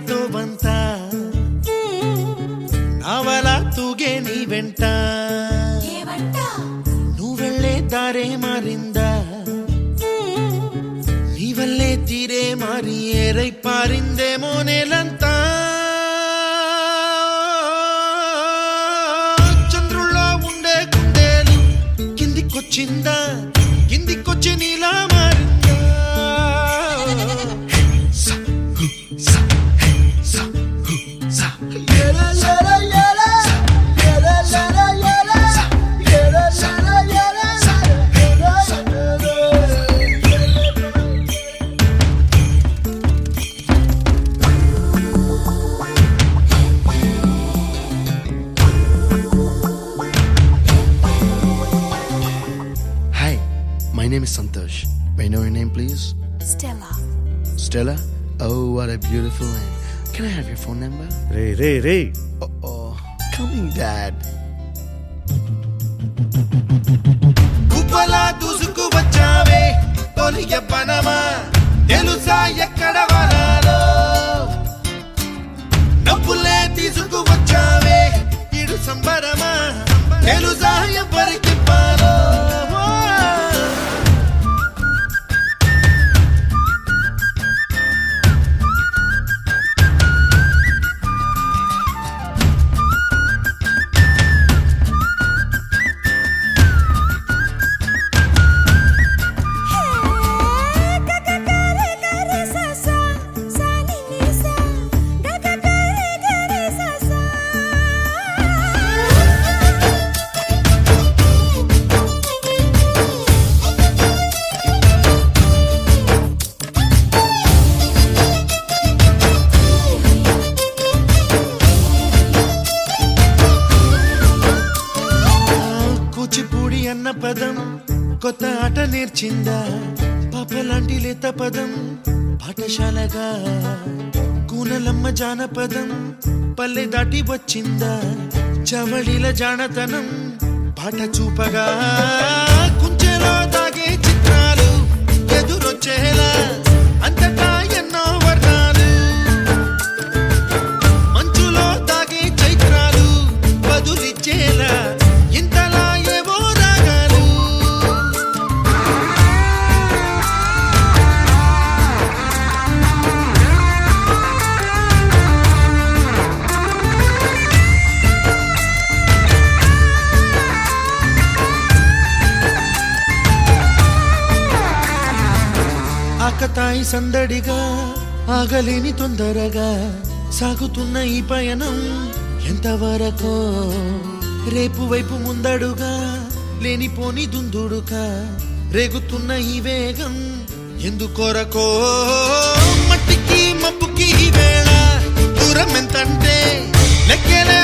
తో ಬಂತ నావల తూగే నీ వెంట నువ్వెళ్ళే దారే మారిందా నీ వల్లే తీరే మారి ఏరై పారిందేమో నేలంతా చంద్రుల్లో ఉండే గుండెలు కిందికొచ్చిందా కిందికొచ్చి నీలా మారిందా My name is Santosh. May I know your name, please? Stella. Stella? Oh, what a beautiful name. Can I have your phone number? Ray Oh, coming, Dad. కుప్పలా దూసుకు వచ్చావే తొలి యవ్వనమా తెలుసా ఎక్కడ వనాలో నవ్వులే తీసుకు వచ్చావే ఇడు సంబరమా తెలుసా ఎవరికి పాలో అన్న పదం కొత్త ఆట నేర్చిందా పాపలాంటి లేత పదం పాఠశాలగా కూనలమ్మ జానపదం పల్లె దాటి వచ్చిందా చవళిల జానతనం పాట చూపగా కుంచెలో దాగే చిత్రాలు ఎదురొచ్చేలా అంతటా ఎన్నో వర్ణాలు మంచులో దాగే చైత్రాలు బదులిచ్చేలా ఇంతలా ఆకతాయి సందడిగా ఆగలేని తొందరగా సాగుతున్న ఈ పయనం ఎంతవరకో రేపు వైపు ముందడుగా లేనిపోని దుందుడుగా రేగుతున్న ఈ వేగం ఎందుకొరకో మట్టికి మబ్బుకి ఈ వేళ దూరం ఎంతంటే లెక్కలే